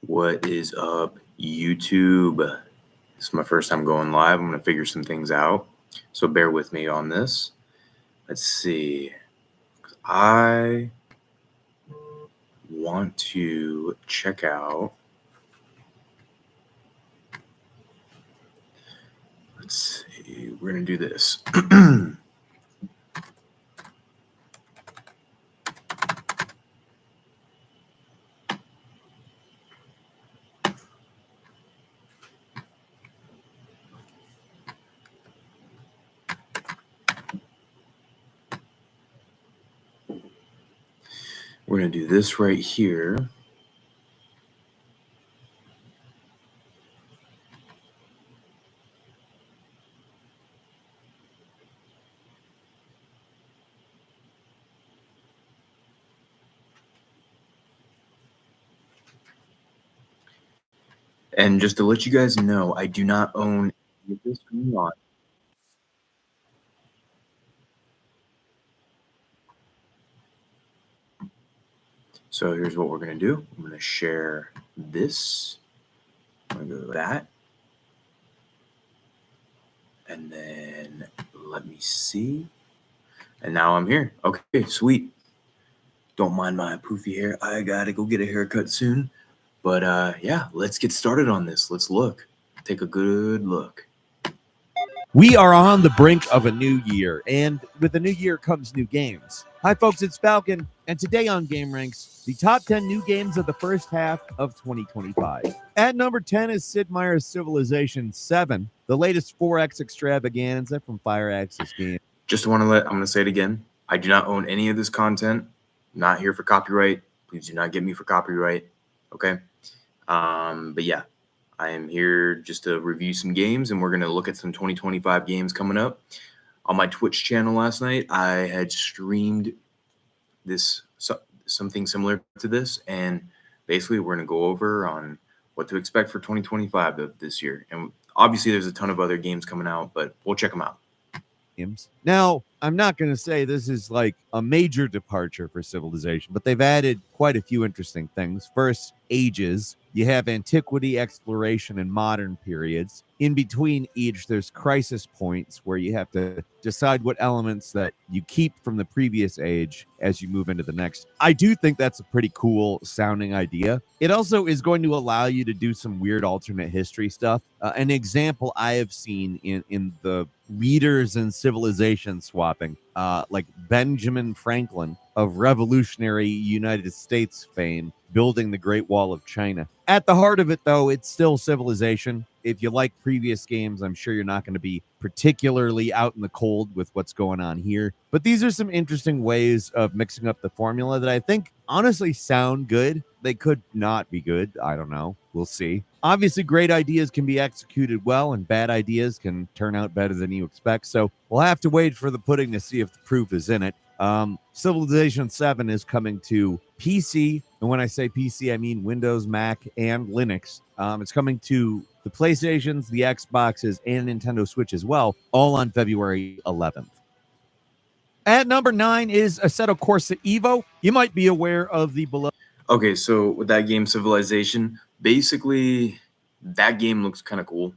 What is up, YouTube? This is my first time going live. I'm going to figure some things out, so bear with me on this. Let's see. I want to check out. Let's see. We're going to do this. We're going to do this right here. And just to let you guys know, I do not own this going on. So here's what we're going to do. I'm going to share this. I'm going to go to that. And then let me see. And now I'm here. Okay, sweet. Don't mind my poofy hair. I got to go get a haircut soon. But yeah, let's get started on this. Let's look. Take a good look. We are on the brink of a new year, and with the new year comes new games. Hi, folks, it's Falcon, and today on Game Ranks, the top 10 new games of the first half of 2025. At number 10 is Sid Meier's Civilization 7, the latest 4X extravaganza from Firaxis Games. Just want to I'm going to say it again. I do not own any of this content. I'm not here for copyright. Please do not get me for copyright. Okay? But yeah. I am here just to review some games, and we're going to look at some 2025 games coming up. On my Twitch channel last night, I had streamed this something similar to this, and basically we're going to go over on what to expect for 2025 of this year. And obviously there's a ton of other games coming out, but we'll check them out. Now, I'm not going to say this is like a major departure for Civilization, but they've added quite a few interesting things. First, ages. You have antiquity, exploration, and modern periods. In between each, there's crisis points where you have to decide what elements that you keep from the previous age as you move into the next. I do think that's a pretty cool sounding idea. It also is going to allow you to do some weird alternate history stuff. An example I have seen in the leaders in civilization swapping, like Benjamin Franklin of revolutionary United States fame, building the Great Wall of China. At the heart of it, though, it's still Civilization. If you like previous games, I'm sure you're not going to be particularly out in the cold with what's going on here. But these are some interesting ways of mixing up the formula that I think honestly sound good. They could not be good. I don't know. We'll see. Obviously, great ideas can be executed well, and bad ideas can turn out better than you expect. So we'll have to wait for the pudding to see if the proof is in it. Civilization 7 is coming to PC, and when I say PC, I mean Windows, Mac, and Linux. It's coming to the PlayStations, the Xboxes, and Nintendo Switch as well, all on February 11th. At number 9 is Assetto Corsa Evo. You might be aware of the below. Okay, so with that game, Civilization, basically that game looks kind of cool.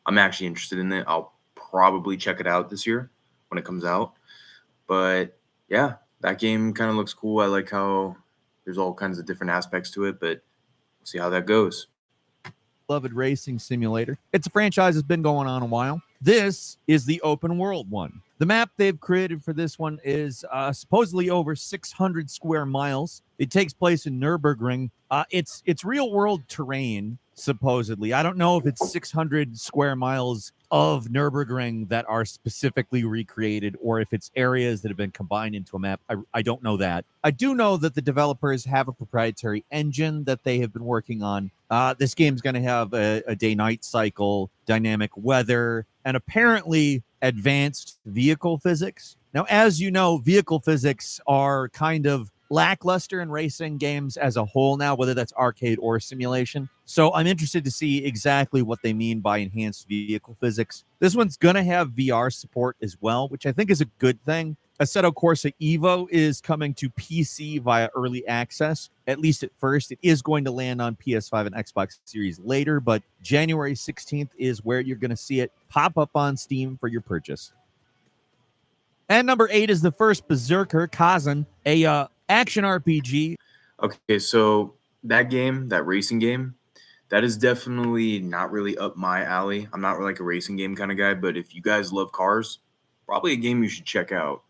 I'm actually interested in it. I'll probably check it out this year when it comes out. But yeah, that game kind of looks cool. I like how there's all kinds of different aspects to it, but we'll see how that goes. Beloved racing simulator. It's a franchise that's been going on a while. This is the open world one. The map they've created for this one is supposedly over 600 square miles. It takes place in Nürburgring. It's real world terrain, supposedly. I don't know if it's 600 square miles of Nürburgring that are specifically recreated or if it's areas that have been combined into a map. I don't know that. I do know that the developers have a proprietary engine that they have been working on. This game's going to have a day-night cycle, dynamic weather, and apparently advanced vehicle physics. Now, as you know, vehicle physics are kind of lackluster in racing games as a whole now, whether that's arcade or simulation. So I'm interested to see exactly what they mean by enhanced vehicle physics. This one's going to have VR support as well, which I think is a good thing. Assetto Corsa Evo is coming to PC via early access, at least at first. It is going to land on PS5 and Xbox Series later, but January 16th is where you're going to see it pop up on Steam for your purchase. And number 8 is the first Berserker Kazan, a action RPG. Okay, so that game, that racing game, that is definitely not really up my alley. I'm not like a racing game kind of guy, but if you guys love cars, probably a game you should check out.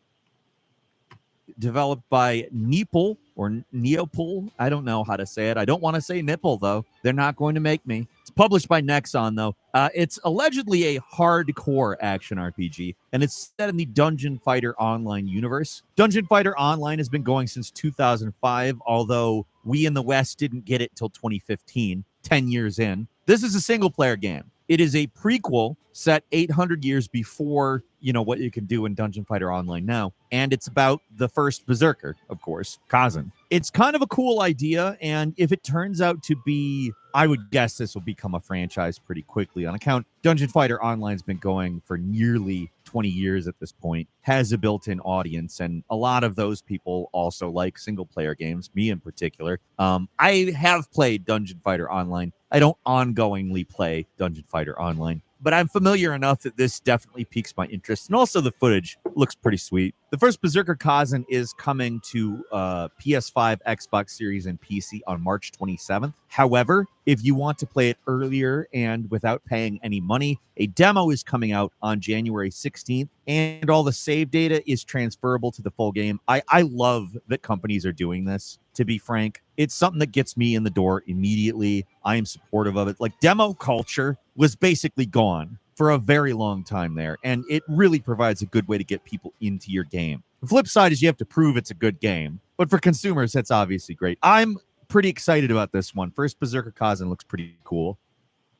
Developed by Neopol or Neopol. I don't know how to say it. I don't want to say nipple, though. They're not going to make me. It's published by Nexon, though. It's allegedly a hardcore action RPG, and it's set in the Dungeon Fighter Online universe. Dungeon Fighter Online has been going since 2005, although we in the West didn't get it till 2015, 10 years in. This is a single-player game. It is a prequel set 800 years before, what you can do in Dungeon Fighter Online now. And it's about the first Berserker, of course, Kazan. It's kind of a cool idea, and if it turns out to be, I would guess this will become a franchise pretty quickly on account. Dungeon Fighter Online's been going for nearly 20 years at this point, has a built-in audience, and a lot of those people also like single-player games, me in particular. I have played Dungeon Fighter Online. I don't ongoingly play Dungeon Fighter Online, but I'm familiar enough that this definitely piques my interest. And also the footage looks pretty sweet. The first Berserker Kazan is coming to PS5, Xbox Series, and PC on March 27th. However, if you want to play it earlier and without paying any money, a demo is coming out on January 16th, and all the save data is transferable to the full game. I love that companies are doing this, to be frank. It's something that gets me in the door immediately. I am supportive of it. Like, demo culture was basically gone for a very long time there, and it really provides a good way to get people into your game. The flip side is you have to prove it's a good game, but for consumers, that's obviously great. I'm pretty excited about this one. First Berserker Kazan looks pretty cool.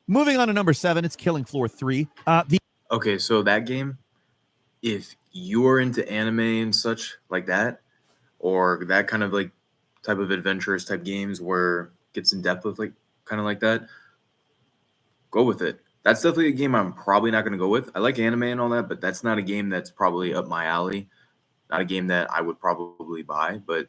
Moving on to number 7, it's Killing Floor 3. Okay, so that game, if you're into anime and such like that, or that kind of like type of adventurous type games where it gets in depth with like kind of like that, go with it. That's definitely a game I'm probably not going to go with. I like anime and all that, but that's not a game that's probably up my alley. Not a game that I would probably buy, but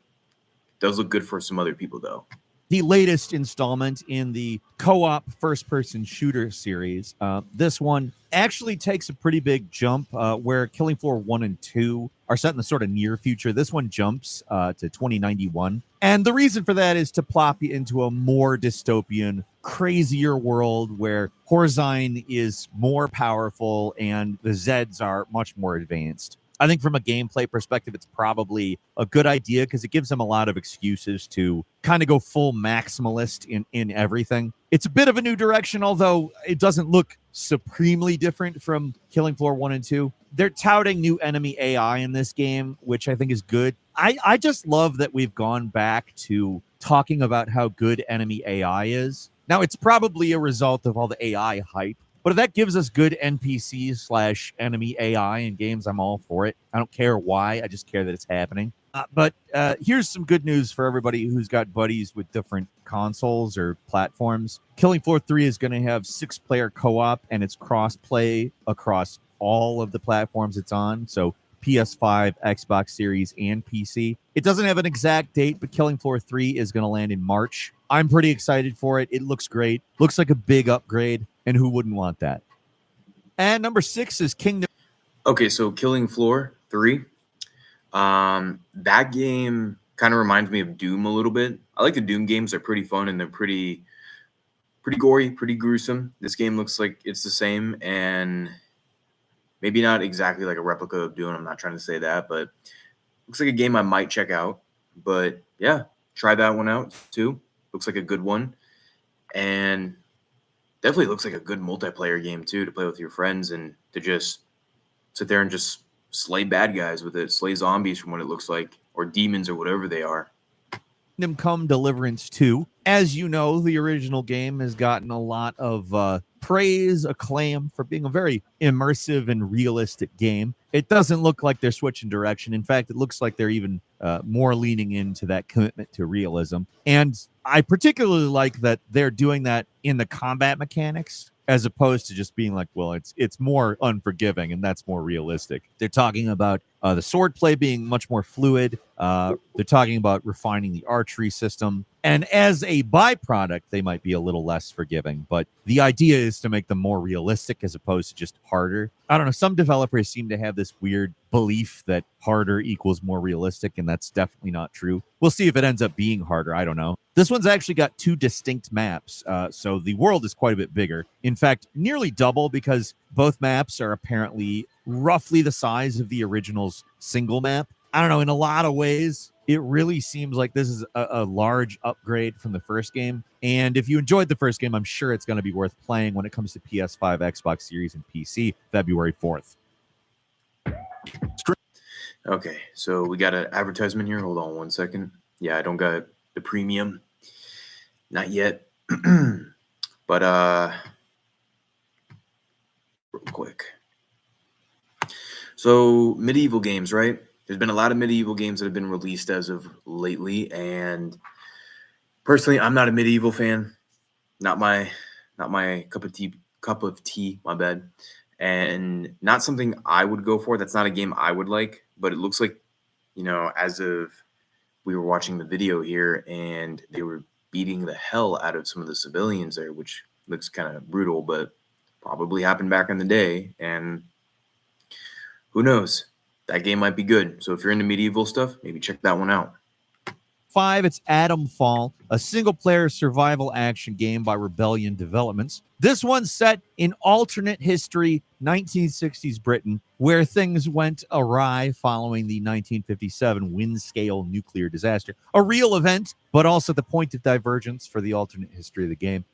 does look good for some other people though. The latest installment in the co-op first-person shooter series. This one actually takes a pretty big jump where Killing Floor 1 and 2 are set in the sort of near future. This one jumps to 2091. And the reason for that is to plop you into a more dystopian, crazier world where Horzine is more powerful and the Zeds are much more advanced. I think from a gameplay perspective, it's probably a good idea because it gives them a lot of excuses to kind of go full maximalist in everything. It's a bit of a new direction, although it doesn't look supremely different from Killing Floor 1 and 2. They're touting new enemy AI in this game, which I think is good. I just love that we've gone back to talking about how good enemy AI is. Now, it's probably a result of all the AI hype. But if that gives us good NPCs / enemy AI in games, I'm all for it. I don't care why. I just care that it's happening. But here's some good news for everybody who's got buddies with different consoles or platforms. Killing Floor 3 is going to have 6-player co-op, and it's cross-play across all of the platforms it's on. So PS5, Xbox Series, and PC. It doesn't have an exact date, but Killing Floor 3 is going to land in March. I'm pretty excited for it. It looks great. Looks like a big upgrade. And who wouldn't want that? And number 6 is Kingdom. Okay, so Killing Floor 3. That game kind of reminds me of Doom a little bit. I like the Doom games. They're pretty fun and they're pretty gory, pretty gruesome. This game looks like it's the same and maybe not exactly like a replica of Doom. I'm not trying to say that, but looks like a game I might check out. But yeah, try that one out too. Looks like a good one. And definitely looks like a good multiplayer game too, to play with your friends and to just sit there and just slay bad guys with it, slay zombies from what it looks like, or demons or whatever they are. Kingdom Come Deliverance 2. As you know, the original game has gotten a lot of praise, acclaim for being a very immersive and realistic game. It doesn't look like they're switching direction. In fact, it looks like they're even more leaning into that commitment to realism. And I particularly like that they're doing that in the combat mechanics, as opposed to just being like, well, it's more unforgiving and that's more realistic. They're talking about the sword play being much more fluid. They're talking about refining the archery system. And as a byproduct, they might be a little less forgiving. But the idea is to make them more realistic as opposed to just harder. I don't know. Some developers seem to have this weird belief that harder equals more realistic, and that's definitely not true. We'll see if it ends up being harder. I don't know. This one's actually got 2 distinct maps, so the world is quite a bit bigger. In fact, nearly double, because both maps are apparently roughly the size of the original's single map. I don't know, in a lot of ways, it really seems like this is a large upgrade from the first game. And if you enjoyed the first game, I'm sure it's going to be worth playing when it comes to PS5, Xbox Series, and PC February 4th. Okay, so we got an advertisement here. Hold on one second. Yeah, I don't got the premium. Not yet. But real quick. So medieval games, right? There's been a lot of medieval games that have been released as of lately, and personally, I'm not a medieval fan. Not my cup of tea, my bad. And not something I would go for. That's not a game I would like, but it looks like, as of we were watching the video here and they were beating the hell out of some of the civilians there, which looks kind of brutal, but probably happened back in the day. And who knows? That game might be good. So if you're into medieval stuff, maybe check that one out. 5, it's Atomfall, a single-player survival action game by Rebellion Developments. This one's set in alternate history, 1960s Britain, where things went awry following the 1957 Windscale nuclear disaster. A real event, but also the point of divergence for the alternate history of the game.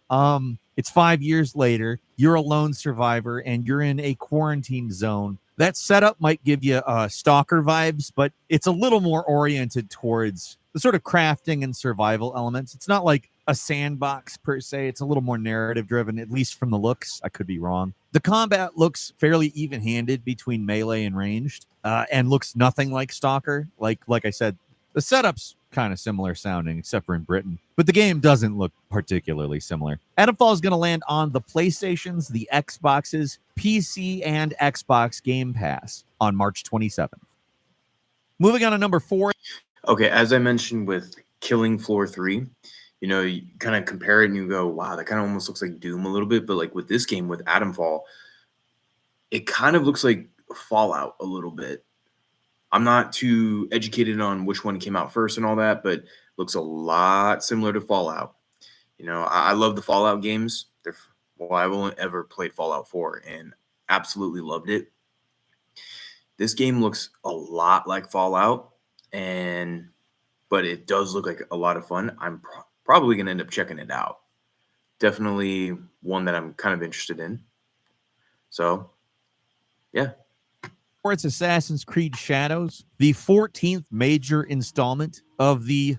It's 5 years later, you're a lone survivor, and you're in a quarantine zone. That setup might give you Stalker vibes, but it's a little more oriented towards the sort of crafting and survival elements. It's not like a sandbox per se. It's a little more narrative driven, at least from the looks. I could be wrong. The combat looks fairly even-handed between melee and ranged, and looks nothing like Stalker. Like I said, the setup's kind of similar sounding, except for in Britain. But the game doesn't look particularly similar. Atomfall is going to land on the PlayStations, the Xboxes, PC, and Xbox Game Pass on March 27th. Moving on to number 4. Okay, as I mentioned with Killing Floor 3, you kind of compare it and you go, wow, that kind of almost looks like Doom a little bit. But like with this game, with Atomfall, it kind of looks like Fallout a little bit. I'm not too educated on which one came out first and all that, but looks a lot similar to Fallout. I love the Fallout games. I've only ever played Fallout 4 and absolutely loved it. This game looks a lot like Fallout, but it does look like a lot of fun. I'm probably going to end up checking it out. Definitely one that I'm kind of interested in. So, yeah. It's Assassin's Creed Shadows, the 14th major installment of the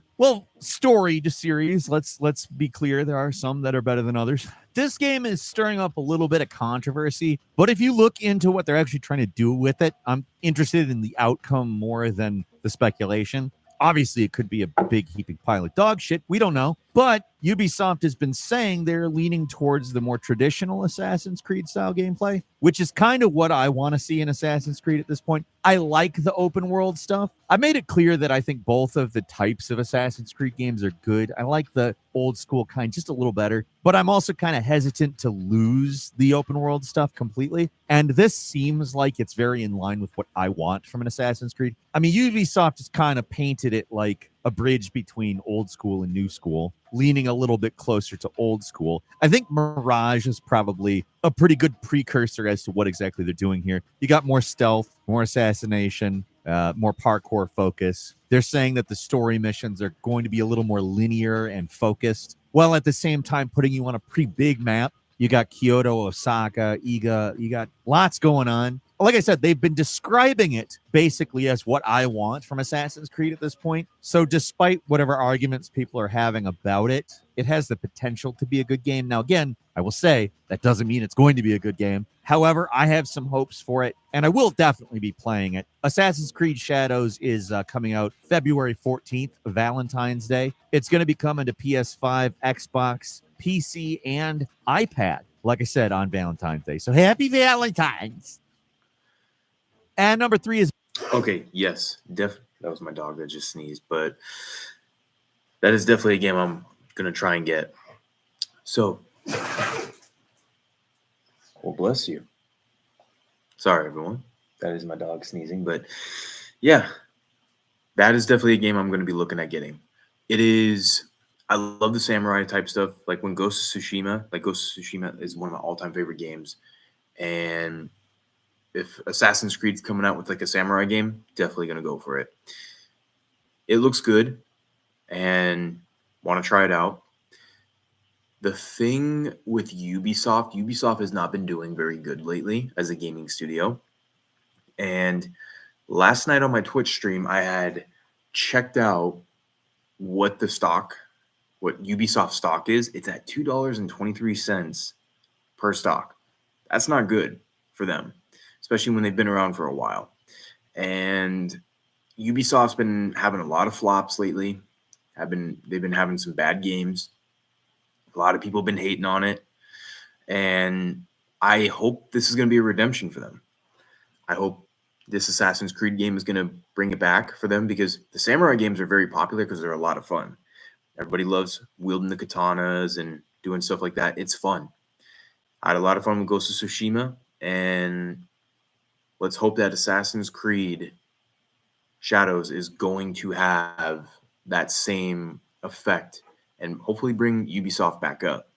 storied series. Let's be clear, there are some that are better than others. This game is stirring up a little bit of controversy, but if you look into what they're actually trying to do with it, I'm interested in the outcome more than the speculation. Obviously, it could be a big heaping pile of dog shit. We don't know. But Ubisoft has been saying they're leaning towards the more traditional Assassin's Creed style gameplay, which is kind of what I want to see in Assassin's Creed at this point. I like the open world stuff. I made it clear that I think both of the types of Assassin's Creed games are good. I like the old school kind just a little better, but I'm also kind of hesitant to lose the open world stuff completely. And this seems like it's very in line with what I want from an Assassin's Creed. I mean, Ubisoft has kind of painted it like a bridge between old school and new school, leaning a little bit closer to old school. I think Mirage is probably a pretty good precursor as to what exactly they're doing here. You got more stealth, more assassination, more parkour focus. They're saying that the story missions are going to be a little more linear and focused, while at the same time putting you on a pretty big map. You got Kyoto, Osaka, Iga. You got lots going on. like I said, they've been describing it basically as what I want from Assassin's Creed at this point. So despite whatever arguments people are having about it, it has the potential to be a good game. Now, again, I will say that doesn't mean it's going to be a good game. However, I have some hopes for it, and I will definitely be playing it. Assassin's Creed Shadows is coming out February 14th, Valentine's Day. It's going to be coming to PS5, Xbox, PC, and iPad, like I said, on Valentine's Day. So happy Valentine's. And number 3 is Okay, yes, that was my dog that just sneezed, but that is definitely a game I'm gonna try and get. So, well, bless you. Sorry, everyone. That is my dog sneezing, but yeah, that is definitely a game I'm gonna be looking at getting. It is. I love the samurai type stuff, like when Ghost of Tsushima. Like Ghost of Tsushima is one of my all-time favorite games, and if Assassin's Creed's coming out with like a samurai game, definitely gonna go for it. It looks good and want to try it out. The thing with Ubisoft has not been doing very good lately as a gaming studio. And last night on my Twitch stream, I had checked out what Ubisoft stock is. It's at $2.23 per stock. That's not good for them, especially when they've been around for a while. And Ubisoft's been having a lot of flops lately. They've been having some bad games. A lot of people have been hating on it. And I hope this is going to be a redemption for them. I hope this Assassin's Creed game is going to bring it back for them, because the samurai games are very popular because they're a lot of fun. Everybody loves wielding the katanas and doing stuff like that. It's fun. I had a lot of fun with Ghost of Tsushima, and let's hope that Assassin's Creed Shadows is going to have that same effect and hopefully bring Ubisoft back up.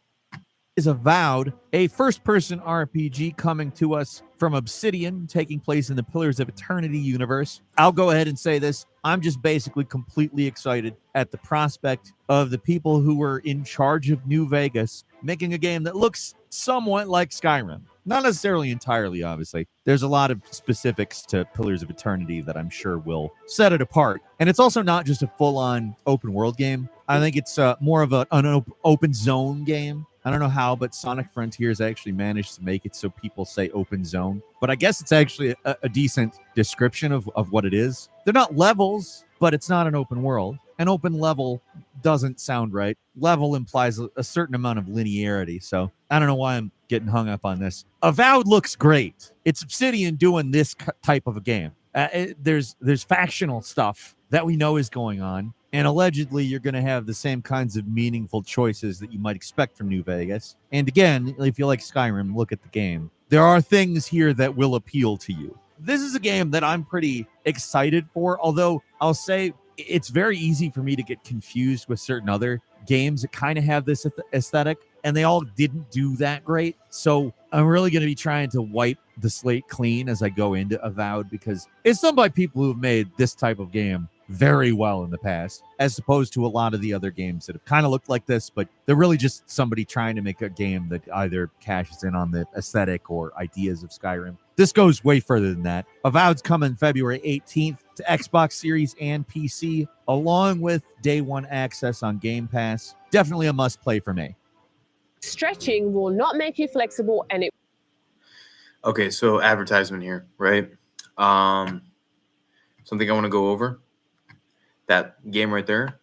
is Avowed, a first-person RPG coming to us from Obsidian, taking place in the Pillars of Eternity universe. I'll go ahead and say this. I'm just basically completely excited at the prospect of the people who were in charge of New Vegas making a game that looks somewhat like Skyrim. Not necessarily entirely, obviously. There's a lot of specifics to Pillars of Eternity that I'm sure will set it apart. And it's also not just a full-on open world game. I think it's more of an open zone game. I don't know how, but Sonic Frontiers actually managed to make it so people say open zone. But I guess it's actually a decent description of what it is. They're not levels, but it's not an open world. An open level doesn't sound right. Level implies a certain amount of linearity. So I don't know why I'm getting hung up on this. Avowed looks great. It's Obsidian doing this type of a game. There's factional stuff that we know is going on. And allegedly, you're going to have the same kinds of meaningful choices that you might expect from New Vegas. And again, if you like Skyrim, look at the game. There are things here that will appeal to you. This is a game that I'm pretty excited for, although I'll say it's very easy for me to get confused with certain other games that kind of have this aesthetic, and they all didn't do that great. So I'm really going to be trying to wipe the slate clean as I go into Avowed, because it's done by people who have made this type of game very well in the past, as opposed to a lot of the other games that have kind of looked like this, but they're really just somebody trying to make a game that either cashes in on the aesthetic or ideas of Skyrim. This goes way further than that. Avowed's coming February 18th to Xbox Series and PC, along with day one access on Game Pass. Definitely a must play for me. Stretching will not make you flexible, and it. Okay, so advertisement here, right? Something I want to go over. That game right there,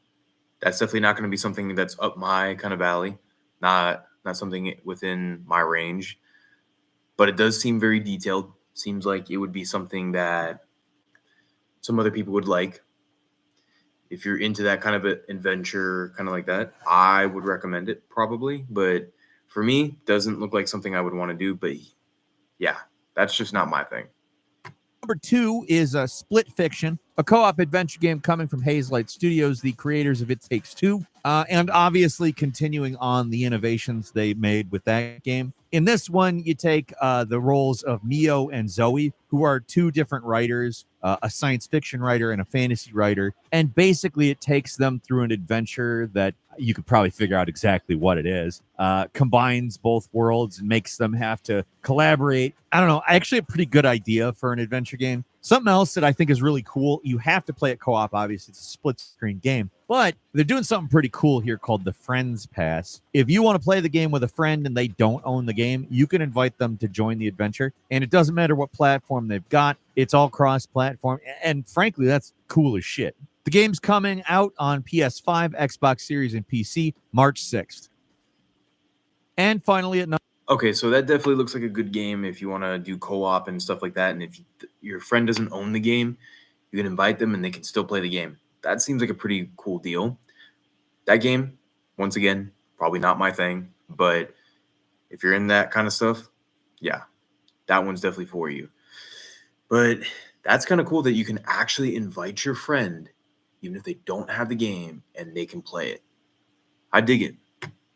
that's definitely not going to be something that's up my kind of alley. Not something within my range. But it does seem very detailed. Seems like it would be something that some other people would like. If you're into that kind of an adventure, kind of like that, I would recommend it probably. But for me, doesn't look like something I would want to do. But yeah, that's just not my thing. Number 2 is Split Fiction. a co-op adventure game coming from Hazelight Studios, the creators of It Takes Two, and obviously continuing on the innovations they made with that game. In this one, you take the roles of Mio and Zoe, who are two different writers, a science fiction writer and a fantasy writer, and basically it takes them through an adventure that you could probably figure out exactly what it is, combines both worlds and makes them have to collaborate. I don't know, actually a pretty good idea for an adventure game. Something else that I think is really cool, you have to play it co-op, obviously it's a split screen game, but they're doing something pretty cool here called the Friends Pass. If you want to play the game with a friend and they don't own the game, you can invite them to join the adventure, and it doesn't matter what platform they've got, it's all cross-platform, and frankly, that's cool as shit. The game's coming out on PS5, Xbox Series, and PC March 6th. And finally, at Okay, so that definitely looks like a good game if you want to do co-op and stuff like that. And if your friend doesn't own the game, you can invite them and they can still play the game. That seems like a pretty cool deal. That game, once again, probably not my thing, but if you're in that kind of stuff, yeah, that one's definitely for you. But that's kind of cool that you can actually invite your friend, even if they don't have the game, and they can play it. I dig it.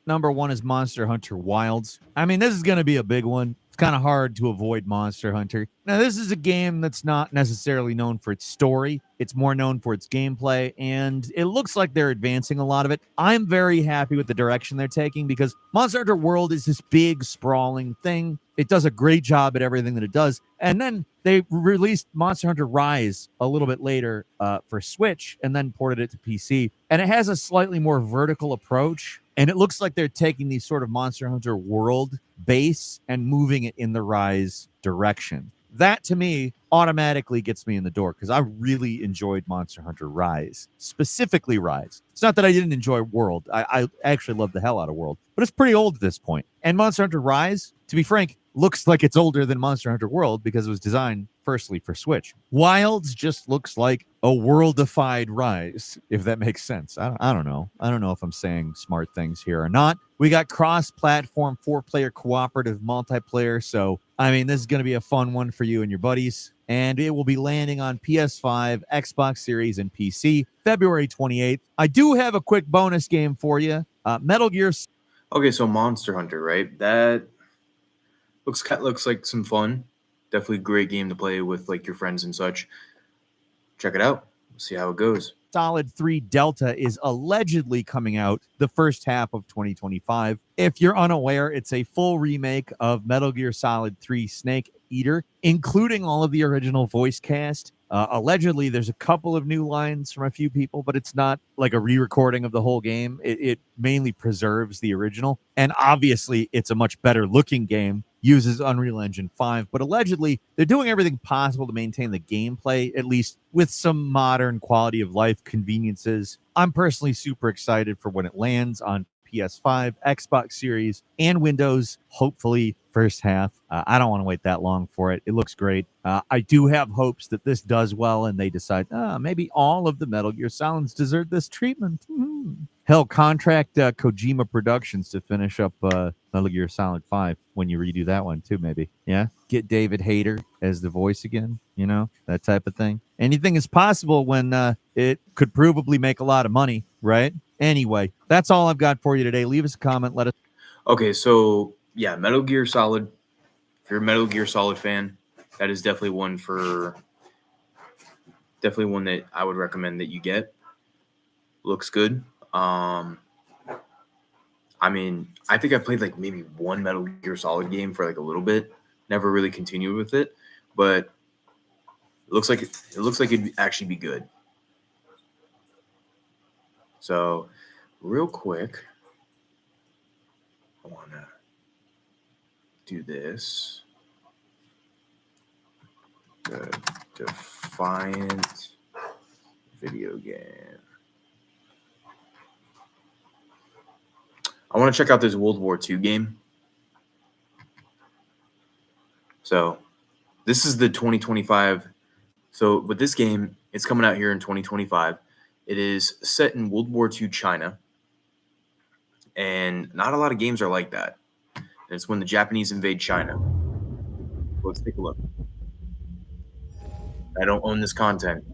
number 1 is Monster Hunter Wilds. I mean, this is going to be a big one. It's kind of hard to avoid Monster Hunter. Now, this is a game that's not necessarily known for its story. It's more known for its gameplay, and it looks like they're advancing a lot of it. I'm very happy with the direction they're taking because Monster Hunter World is this big, sprawling thing. It does a great job at everything that it does. And then they released Monster Hunter Rise a little bit later for Switch and then ported it to PC. And it has a slightly more vertical approach. And it looks like they're taking the sort of Monster Hunter World base and moving it in the Rise direction. That, to me, automatically gets me in the door because I really enjoyed Monster Hunter Rise, specifically Rise. It's not that I didn't enjoy World. I actually love the hell out of World, but it's pretty old at this point. And Monster Hunter Rise, to be frank, looks like it's older than Monster Hunter World because it was designed firstly for Switch. Wilds just looks like a worldified Rise, if that makes sense. I don't know. I don't know if I'm saying smart things here or not. We got cross-platform 4-player cooperative multiplayer. So, I mean, this is going to be a fun one for you and your buddies. And it will be landing on PS5, Xbox Series, and PC February 28th. I do have a quick bonus game for you. Metal Gear. Okay, so Monster Hunter, right? That looks like some fun. Definitely a great game to play with like your friends and such. Check it out. See how it goes. Solid 3 Delta is allegedly coming out the first half of 2025. If you're unaware, it's a full remake of Metal Gear Solid 3 Snake Eater, including all of the original voice cast. Allegedly, there's a couple of new lines from a few people, but it's not like a re-recording of the whole game. It mainly preserves the original. And obviously, it's a much better looking game, uses Unreal Engine 5, but allegedly, they're doing everything possible to maintain the gameplay, at least with some modern quality of life conveniences. I'm personally super excited for when it lands on PS5, Xbox Series, and Windows, hopefully first half. I don't want to wait that long for it. It looks great. I do have hopes that this does well and they decide, maybe all of the Metal Gear Solids deserve this treatment. Hell, contract Kojima Productions to finish up Metal Gear Solid 5 when you redo that one too, maybe. Yeah? Get David Hayter as the voice again, that type of thing. Anything is possible when it could provably make a lot of money, right? Anyway, that's all I've got for you today. Leave us a comment. Let us. Okay, so yeah, Metal Gear Solid. If you're a Metal Gear Solid fan, that is definitely one that I would recommend that you get. Looks good. I mean, I think I played like maybe one Metal Gear Solid game for like a little bit. Never really continued with it, but it looks like it'd actually be good. So, real quick, I want to do this. The Defiant video game. I want to check out this World War II game. So, this is the 2025. So, with this game, it's coming out here in 2025. It is set in World War II China. And not a lot of games are like that. And it's when the Japanese invade China. Let's take a look. I don't own this content.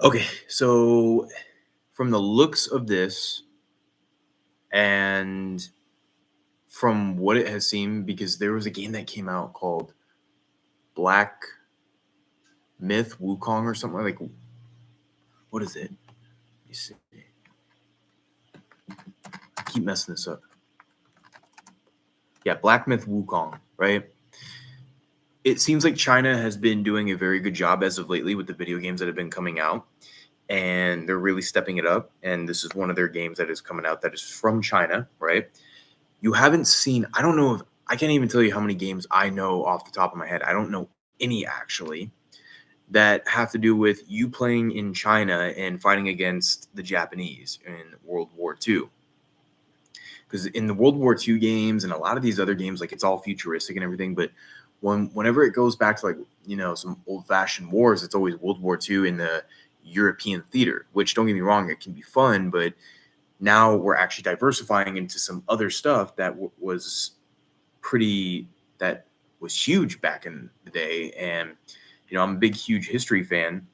Okay, so from the looks of this and from what it has seemed, because there was a game that came out called Black Myth Wukong or something like, what is it? Let me see. I keep messing this up. Yeah, Black Myth Wukong, right? It seems like China has been doing a very good job as of lately with the video games that have been coming out, and they're really stepping it up. And this is one of their games that is coming out that is from China, right? You haven't seen, I don't know if, I can't even tell you how many games I know off the top of my head. I don't know any actually that have to do with you playing in China and fighting against the Japanese in World War II. Because in the World War II games and a lot of these other games, like it's all futuristic and everything, but whenever it goes back to like, you know, some old-fashioned wars, it's always World War II in the European theater, which don't get me wrong, it can be fun, but now we're actually diversifying into some other stuff that was huge back in the day. And, you know, I'm a big, huge history fan.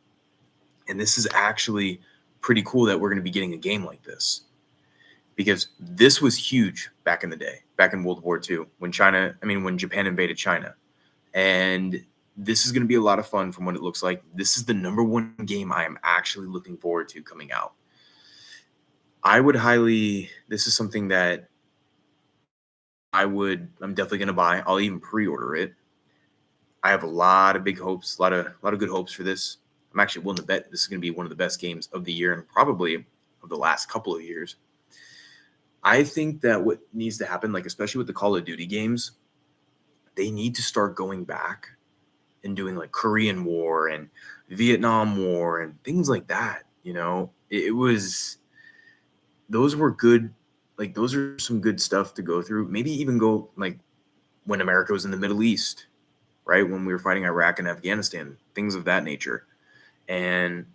And this is actually pretty cool that we're going to be getting a game like this, because this was huge back in the day, back in World War II, when Japan invaded China. And this is going to be a lot of fun from what it looks like. This is the number one game I am actually looking forward to coming out. This is something that I'm definitely going to buy. I'll even pre-order it. I have a lot of big hopes, a lot of good hopes for this. I'm actually willing to bet this is going to be one of the best games of the year and probably of the last couple of years. I think that what needs to happen, like especially with the Call of Duty games, they need to start going back and doing like Korean War and Vietnam War and things like that. You know, those were good. Like those are some good stuff to go through. Maybe even go like when America was in the Middle East, right? When we were fighting Iraq and Afghanistan, things of that nature. And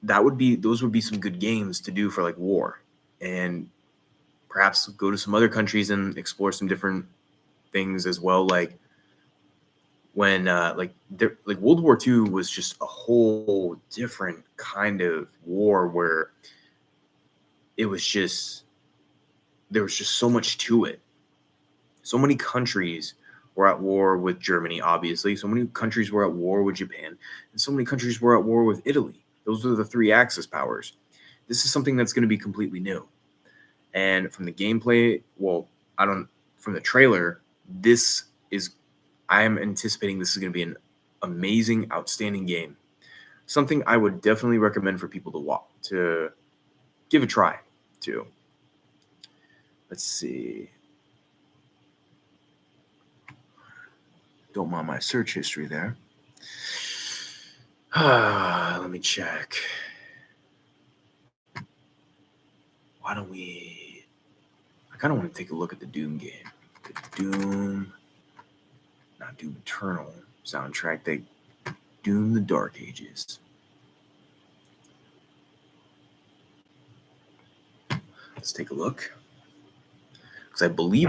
those would be some good games to do for like war, and perhaps go to some other countries and explore some different things as well. Like when World War II was just a whole different kind of war where there was just so much to it. So many countries were at war with Germany, obviously. So many countries were at war with Japan, and so many countries were at war with Italy. Those are the three Axis powers. This is something that's going to be completely new. And from the gameplay, from the trailer, I am anticipating this is going to be an amazing, outstanding game. Something I would definitely recommend for people to give a try to. Let's see. Don't mind my search history there. Let me check. I kind of want to take a look at the Doom game. Not Doom Eternal soundtrack. Doom the Dark Ages. Let's take a look. because I believe.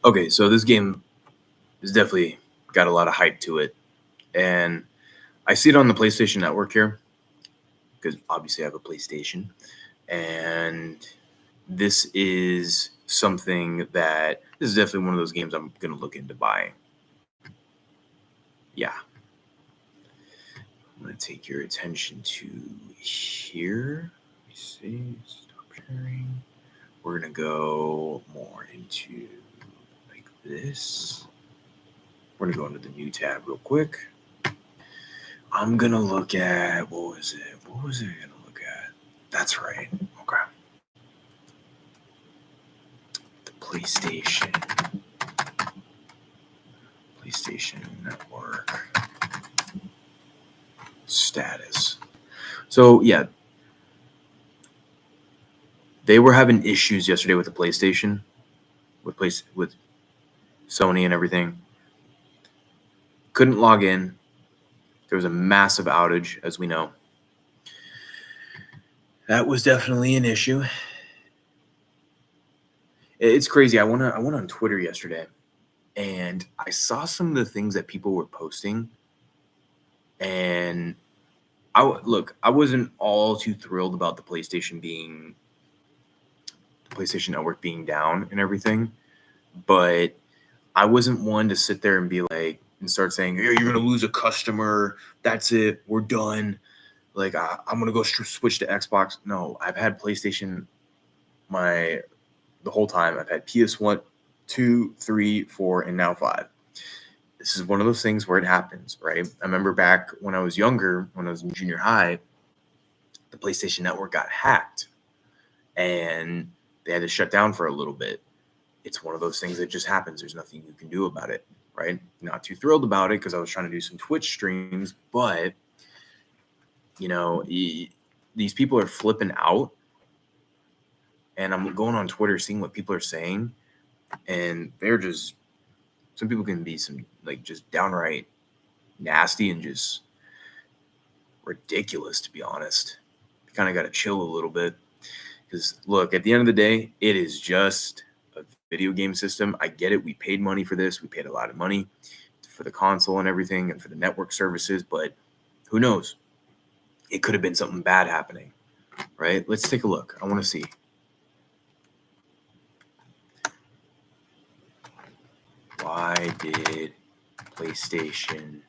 Okay, so this game has definitely got a lot of hype to it, and I see it on the PlayStation Network here because obviously I have a PlayStation, and this is something that this is definitely one of those games I'm gonna look into buying. Yeah, I'm gonna take your attention to here. Let me see. Stop sharing. We're gonna go more into like this. We're gonna go into the new tab real quick. I'm gonna look at what was it? What was it gonna look at? That's right. Okay. The PlayStation Network status. So yeah, they were having issues yesterday with the PlayStation, with Sony and everything. Couldn't log in. There was a massive outage, as we know. That was definitely an issue. It's crazy. I went on Twitter yesterday, and I saw some of the things that people were posting, and I wasn't all too thrilled about the PlayStation Network being down and everything, but I wasn't one to sit there and be like and start saying, "Hey, you're gonna lose a customer. That's it. We're done. Like I'm gonna go switch to Xbox." No, I've had PlayStation the whole time. I've had PS1, 2, 3, 4, and now 5. This is one of those things where it happens, right? I remember back when I was younger, when I was in junior high, the PlayStation Network got hacked and they had to shut down for a little bit. It's one of those things that just happens. There's nothing you can do about it, right? Not too thrilled about it because I was trying to do some Twitch streams, but these people are flipping out, and I'm going on Twitter seeing what people are saying, and some people can be just downright nasty and just ridiculous, to be honest. You kind of got to chill a little bit because look, at the end of the day, it is just a video game system. I get it. We paid money for this. We paid a lot of money for the console and everything and for the network services, but who knows? It could have been something bad happening, right? Let's take a look. I want to see. Why did PlayStation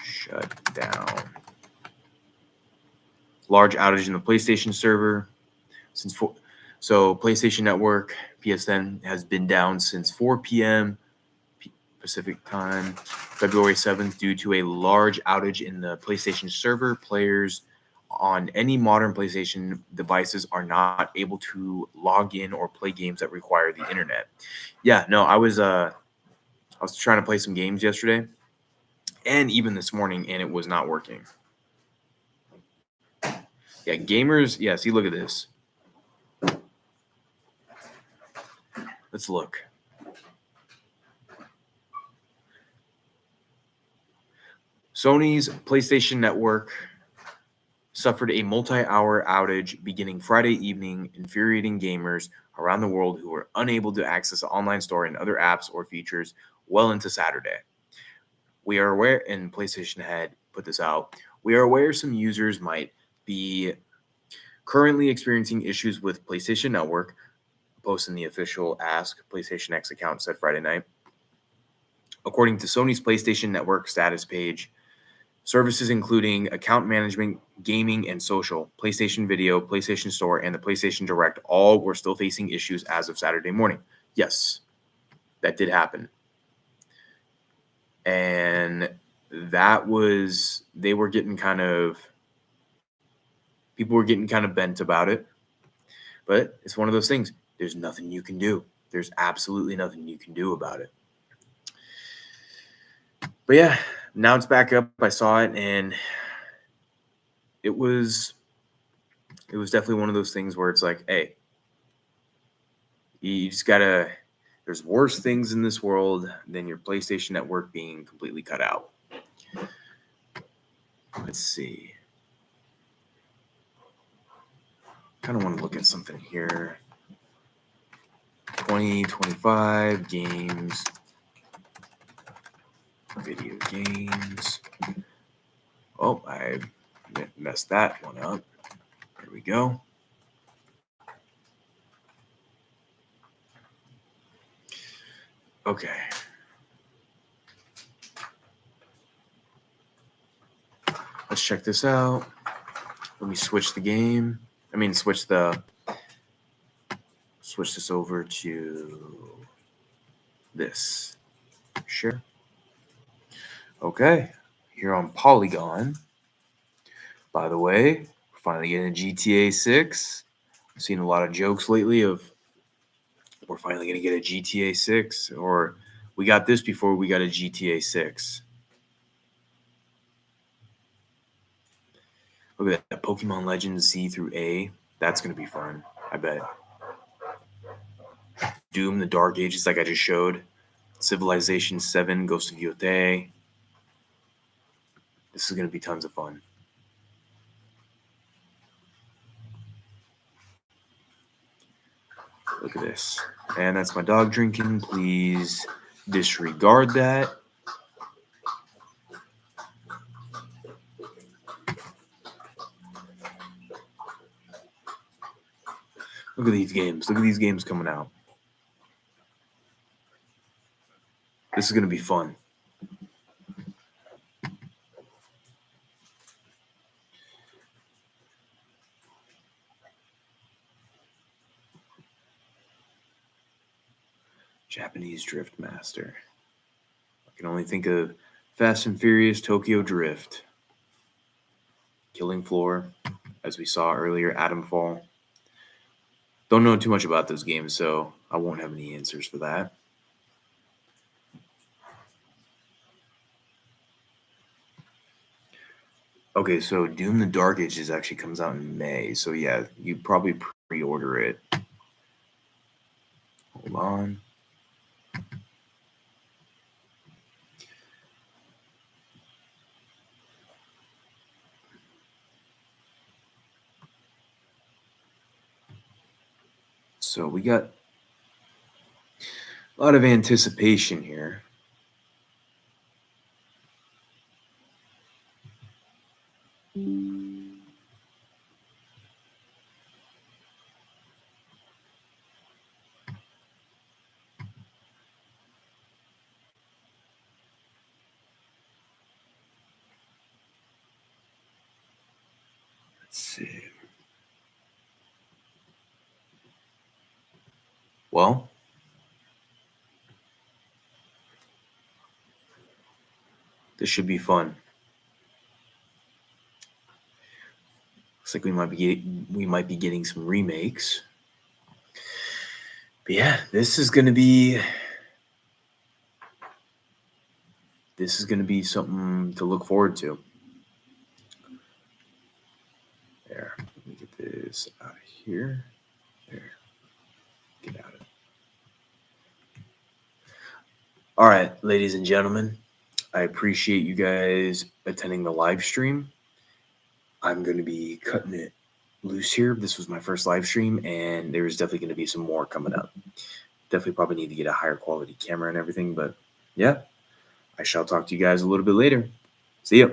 shut down? Large outage in the PlayStation server so PlayStation Network PSN has been down since 4 p.m. Pacific time February 7th due to a large outage in the PlayStation server. Players on any modern PlayStation devices are not able to log in or play games that require the internet. Yeah, no, I was trying to play some games yesterday and even this morning, and it was not working. Yeah, gamers. Yeah, see, look at this. Let's look. Sony's PlayStation Network suffered a multi-hour outage beginning Friday evening, infuriating gamers around the world who were unable to access the online store and other apps or features well into Saturday. We are aware, and PlayStation had put this out, we are aware some users might be currently experiencing issues with PlayStation Network, post in the official Ask PlayStation X account said Friday night. According to Sony's PlayStation Network status page, services including account management, gaming, and social, PlayStation Video, PlayStation Store, and the PlayStation Direct all were still facing issues as of Saturday morning. Yes, that did happen. And that was, people were getting kind of bent about it. But it's one of those things. There's nothing you can do. There's absolutely nothing you can do about it. But yeah, now it's back up. I saw it, and it was definitely one of those things where it's like, hey, you just gotta, there's worse things in this world than your PlayStation Network being completely cut out. Let's see. Kind of want to look at something here. 2025 games, video games. Oh, I messed that one up. There we go. Okay. Let's check this out. Let me switch the game. Switch this over to this. Sure. Okay. Here on Polygon. By the way, we're finally getting a GTA 6. I've seen a lot of jokes lately of we're finally going to get a GTA 6, or we got this before we got a GTA 6. Look at that, Pokemon Legends Z through A. That's going to be fun, I bet. Doom, the Dark Ages, like I just showed. Civilization 7, Ghost of Yotei. This is going to be tons of fun. Look at this. And that's my dog drinking. Please disregard that. Look at these games. Look at these games coming out. This is going to be fun. Japanese Drift Master. I can only think of Fast and Furious Tokyo Drift. Killing Floor, as we saw earlier, Atomfall. Don't know too much about those games, so I won't have any answers for that. Okay, so Doom the Dark Ages actually comes out in May. So yeah, you probably pre-order it. Hold on. So we got a lot of anticipation here. Let's see. Well, This should be fun. Looks like we might be getting some remakes. But yeah, this is gonna be something to look forward to. There, let me get this out of here. There, get out of it. All right, ladies and gentlemen, I appreciate you guys attending the live stream. I'm going to be cutting it loose here. This was my first live stream, and there's definitely going to be some more coming up. Definitely probably need to get a higher quality camera and everything, but yeah, I shall talk to you guys a little bit later. See ya.